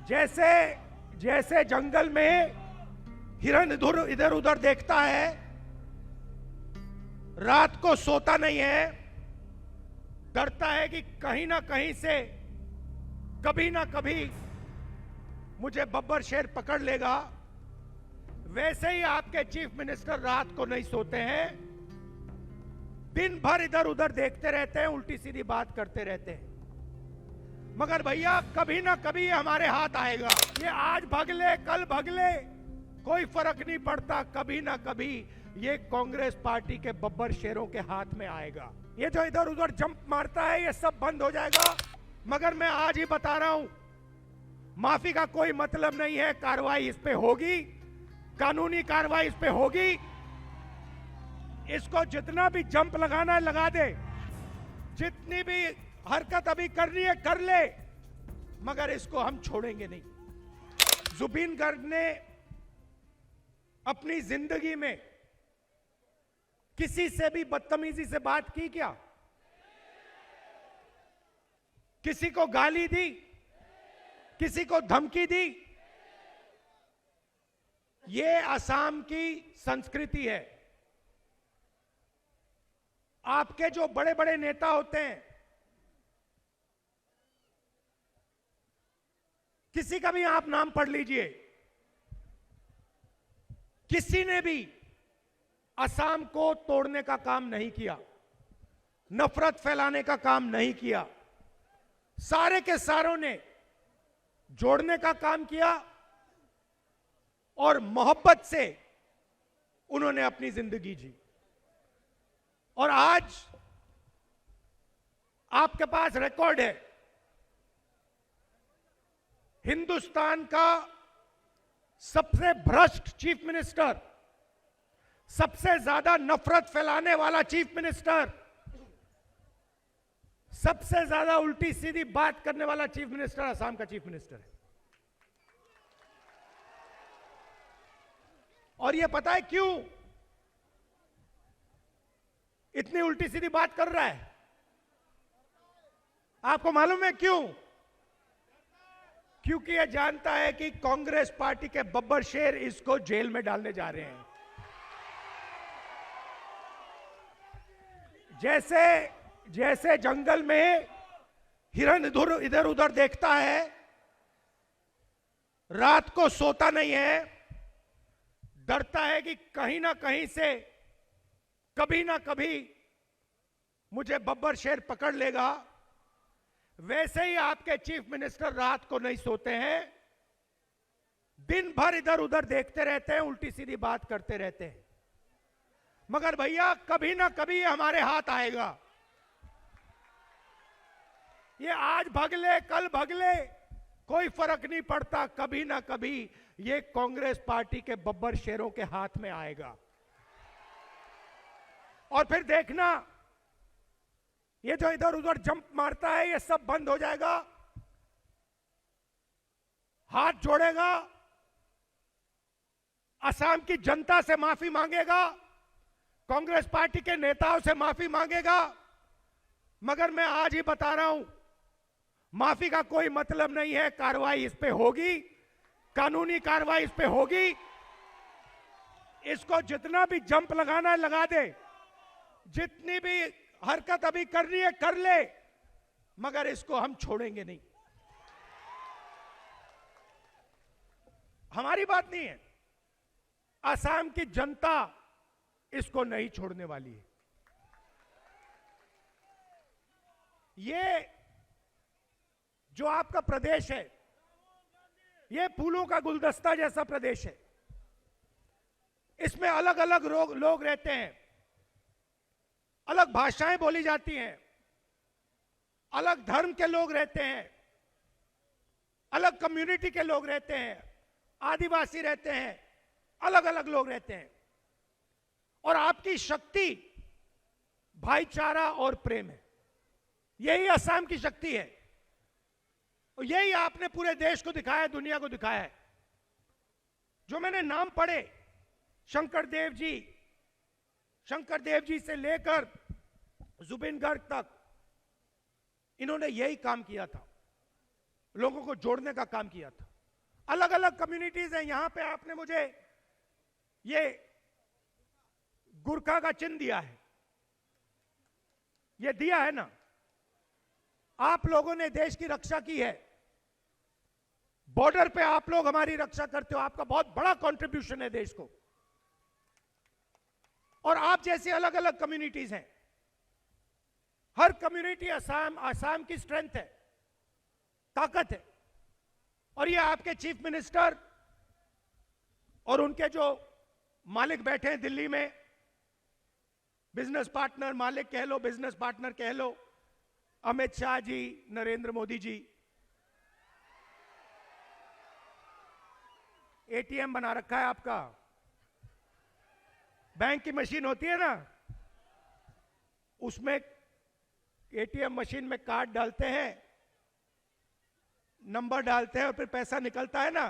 जैसे जैसे जंगल में हिरन इधर उधर देखता है, रात को सोता नहीं है, डरता है कि कहीं ना कहीं से कभी ना कभी मुझे बब्बर शेर पकड़ लेगा, वैसे ही आपके चीफ मिनिस्टर रात को नहीं सोते हैं, दिन भर इधर उधर देखते रहते हैं, उल्टी सीधी बात करते रहते हैं। मगर भैया कभी ना कभी हमारे हाथ आएगा। ये आज भगले कल भगले कोई फर्क नहीं पड़ता, कभी ना कभी ये कांग्रेस पार्टी के बब्बर शेरों के हाथ में आएगा। ये जो इधर उधर जंप मारता है ये सब बंद हो जाएगा। मगर मैं आज ही बता रहा हूं, माफी का कोई मतलब नहीं है, कार्रवाई इस पे होगी, कानूनी कार्रवाई इस पे होगी। इसको जितना भी जंप लगाना है लगा दे, जितनी भी हरकत अभी करनी है कर ले, मगर इसको हम छोड़ेंगे नहीं। जुबिन गर्ग ने अपनी जिंदगी में किसी से भी बदतमीजी से बात की क्या? किसी को गाली दी? किसी को धमकी दी? ये असम की संस्कृति है। आपके जो बड़े बड़े नेता होते हैं, किसी का भी आप नाम पढ़ लीजिए, किसी ने भी असम को तोड़ने का काम नहीं किया, नफरत फैलाने का काम नहीं किया, सारे के सारों ने जोड़ने का काम किया और मोहब्बत से उन्होंने अपनी जिंदगी जी। और आज आपके पास रिकॉर्ड है, हिंदुस्तान का सबसे भ्रष्ट चीफ मिनिस्टर, सबसे ज्यादा नफरत फैलाने वाला चीफ मिनिस्टर, सबसे ज्यादा उल्टी सीधी बात करने वाला चीफ मिनिस्टर असम का चीफ मिनिस्टर है। और यह पता है क्यों इतनी उल्टी सीधी बात कर रहा है? आपको मालूम है क्यों? क्योंकि यह जानता है कि कांग्रेस पार्टी के बब्बर शेर इसको जेल में डालने जा रहे हैं। जैसे जैसे जंगल में हिरन इधर उधर देखता है, रात को सोता नहीं है, डरता है कि कहीं ना कहीं से कभी ना कभी मुझे बब्बर शेर पकड़ लेगा, वैसे ही आपके चीफ मिनिस्टर रात को नहीं सोते हैं, दिन भर इधर उधर देखते रहते हैं, उल्टी सीधी बात करते रहते हैं। मगर भैया कभी ना कभी हमारे हाथ आएगा। ये आज भगले कल भगले कोई फर्क नहीं पड़ता, कभी ना कभी ये कांग्रेस पार्टी के बब्बर शेरों के हाथ में आएगा। और फिर देखना, ये जो इधर उधर जंप मारता है ये सब बंद हो जाएगा, हाथ जोड़ेगा, असम की जनता से माफी मांगेगा, कांग्रेस पार्टी के नेताओं से माफी मांगेगा। मगर मैं आज ही बता रहा हूं, माफी का कोई मतलब नहीं है, कार्रवाई इस पे होगी, कानूनी कार्रवाई इस पे होगी। इसको जितना भी जंप लगाना है लगा दे, जितनी भी हरकत अभी करनी है कर ले, मगर इसको हम छोड़ेंगे नहीं। हमारी बात नहीं है, असम की जनता इसको नहीं छोड़ने वाली है। ये जो आपका प्रदेश है, ये फूलों का गुलदस्ता जैसा प्रदेश है। इसमें अलग अलग लोग रहते हैं, अलग भाषाएं बोली जाती हैं, अलग धर्म के लोग रहते हैं, अलग कम्युनिटी के लोग रहते हैं, आदिवासी रहते हैं, अलग अलग लोग रहते हैं। और आपकी शक्ति भाईचारा और प्रेम है। यही असम की शक्ति है, और यही आपने पूरे देश को दिखाया, दुनिया को दिखाया है। जो मैंने नाम पढ़े, शंकर देव जी से लेकर जुबिन गर्ग तक, इन्होंने यही काम किया था, लोगों को जोड़ने का काम किया था। अलग अलग कम्युनिटीज हैं। यहां पे आपने मुझे ये गुरखा का चिन्ह दिया है, ये दिया है ना। आप लोगों ने देश की रक्षा की है, बॉर्डर पे आप लोग हमारी रक्षा करते हो, आपका बहुत बड़ा कंट्रीब्यूशन है देश को। और आप जैसी अलग अलग कम्युनिटीज हैं, हर कम्युनिटी आसाम की स्ट्रेंथ है, ताकत है। और ये आपके चीफ मिनिस्टर और उनके जो मालिक बैठे हैं दिल्ली में, बिजनेस पार्टनर, मालिक कह लो, बिजनेस पार्टनर कह लो, अमित शाह जी, नरेंद्र मोदी जी, एटीएम बना रखा है आपका। बैंक की मशीन होती है ना, उसमें एटीएम मशीन में कार्ड डालते हैं, नंबर डालते हैं और फिर पैसा निकलता है ना,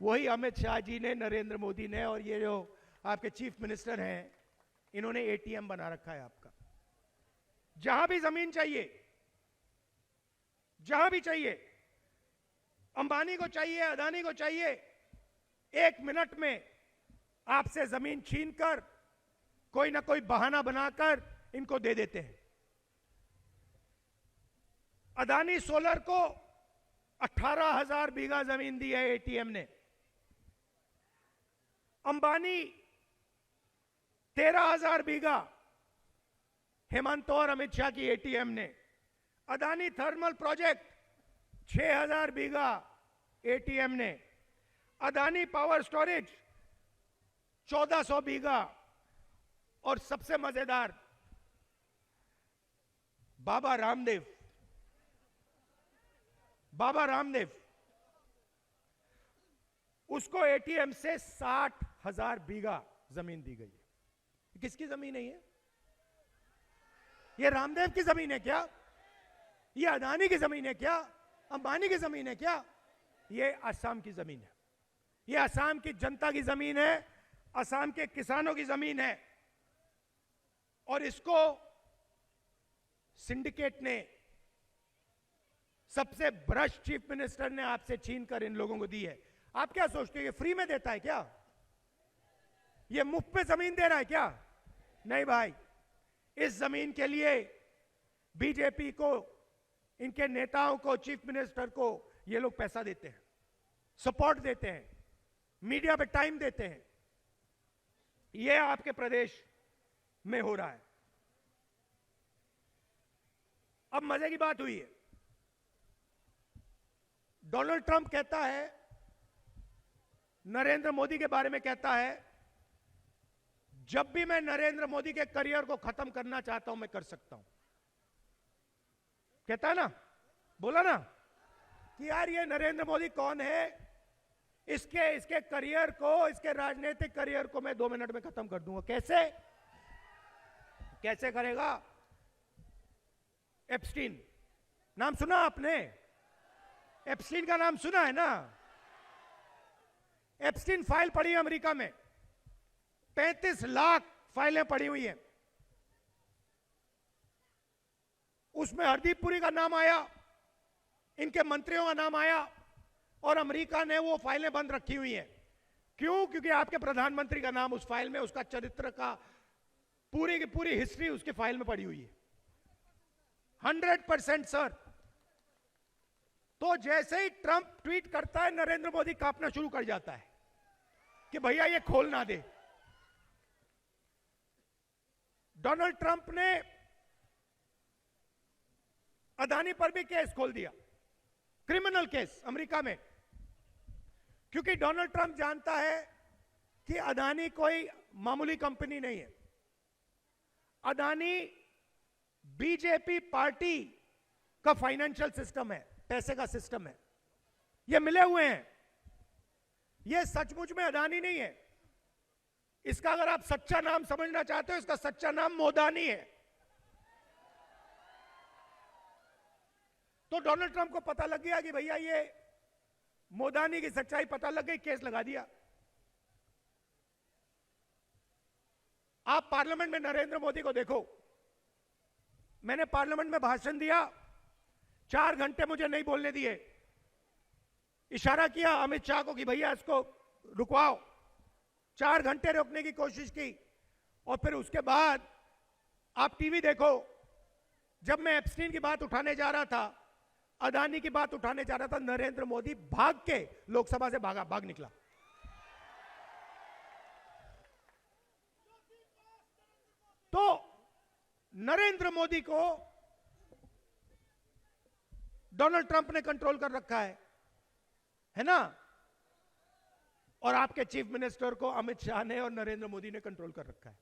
वही अमित शाह जी ने, नरेंद्र मोदी ने और ये जो आपके चीफ मिनिस्टर हैं, इन्होंने एटीएम बना रखा है आपका। जहां भी जमीन चाहिए, जहां भी चाहिए, अंबानी को चाहिए, अदानी को चाहिए, 1 मिनट में आपसे जमीन छीनकर कोई ना कोई बहाना बनाकर इनको दे देते हैं। अदानी सोलर को 18,000 बीघा जमीन दी है एटीएम ने। अंबानी 13,000 बीघा, हेमंत और अमित शाह की एटीएम ने। अदानी थर्मल प्रोजेक्ट 6,000 बीघा एटीएम ने। अदानी पावर स्टोरेज 1,400 बीघा। और सबसे मजेदार, बाबा रामदेव, उसको एटीएम से 60,000 बीघा जमीन दी गई है। किसकी जमीन है ये? ये रामदेव की जमीन है क्या? ये अदानी की जमीन है क्या? अंबानी की जमीन है क्या? ये असम की जमीन है, ये असम की जनता की जमीन है, असम के किसानों की जमीन है। और इसको सिंडिकेट ने, सबसे भ्रष्ट चीफ मिनिस्टर ने आपसे छीनकर इन लोगों को दी है। आप क्या सोचते हो ये फ्री में देता है क्या? ये मुफ्त में जमीन दे रहा है क्या? नहीं भाई, इस जमीन के लिए बीजेपी को, इनके नेताओं को, चीफ मिनिस्टर को ये लोग पैसा देते हैं, सपोर्ट देते हैं, मीडिया पे टाइम देते हैं। ये आपके प्रदेश में हो रहा है। अब मजे की बात हुई है, डोनाल्ड ट्रंप कहता है, नरेंद्र मोदी के बारे में कहता है, जब भी मैं नरेंद्र मोदी के करियर को खत्म करना चाहता हूं मैं कर सकता हूं। कहता है ना, बोला ना कि यार ये नरेंद्र मोदी कौन है, इसके करियर को, इसके राजनीतिक करियर को मैं 2 मिनट में खत्म कर दूंगा। कैसे करेगा? एप्स्टीन नाम सुना आपने? एप्स्टीन का नाम सुना है ना? एप्स्टीन फाइल पड़ी है अमेरिका में, 35 लाख फाइलें पड़ी हुई हैं। उसमें हरदीप पुरी का नाम आया, इनके मंत्रियों का नाम आया, और अमेरिका ने वो फाइलें बंद रखी हुई हैं। क्यों? क्योंकि आपके प्रधानमंत्री का नाम उस फाइल में, उसका चरित्र का पूरी की पूरी हिस्ट्री उसके फाइल में पड़ी हुई है। 100% सर। तो जैसे ही ट्रंप ट्वीट करता है, नरेंद्र मोदी कांपना शुरू कर जाता है कि भैया ये खोल ना दे। डोनाल्ड ट्रंप ने अदानी पर भी केस खोल दिया, क्रिमिनल केस अमेरिका में, क्योंकि डोनाल्ड ट्रंप जानता है कि अदानी कोई मामूली कंपनी नहीं है। अदानी बीजेपी पार्टी का फाइनेंशियल सिस्टम है, पैसे का सिस्टम है, ये मिले हुए हैं। ये सचमुच में अदानी नहीं है, इसका अगर आप सच्चा नाम समझना चाहते हो, इसका सच्चा नाम मोदानी है। तो डोनाल्ड ट्रंप को पता लग गया कि भैया ये मोदानी की सच्चाई पता लग गई, केस लगा दिया। आप पार्लियामेंट में नरेंद्र मोदी को देखो, मैंने पार्लियामेंट में भाषण दिया, 4 घंटे मुझे नहीं बोलने दिए। इशारा किया अमित शाह को कि भैया इसको रुकवाओ, 4 घंटे रोकने की कोशिश की। और फिर उसके बाद आप टीवी देखो, जब मैं एप्स्टीन की बात उठाने जा रहा था, अदानी की बात उठाने जा रहा था, नरेंद्र मोदी भाग के लोकसभा से भाग निकला। तो नरेंद्र मोदी को डोनाल्ड ट्रंप ने कंट्रोल कर रखा है ना? और आपके चीफ मिनिस्टर को अमित शाह ने और नरेंद्र मोदी ने कंट्रोल कर रखा है।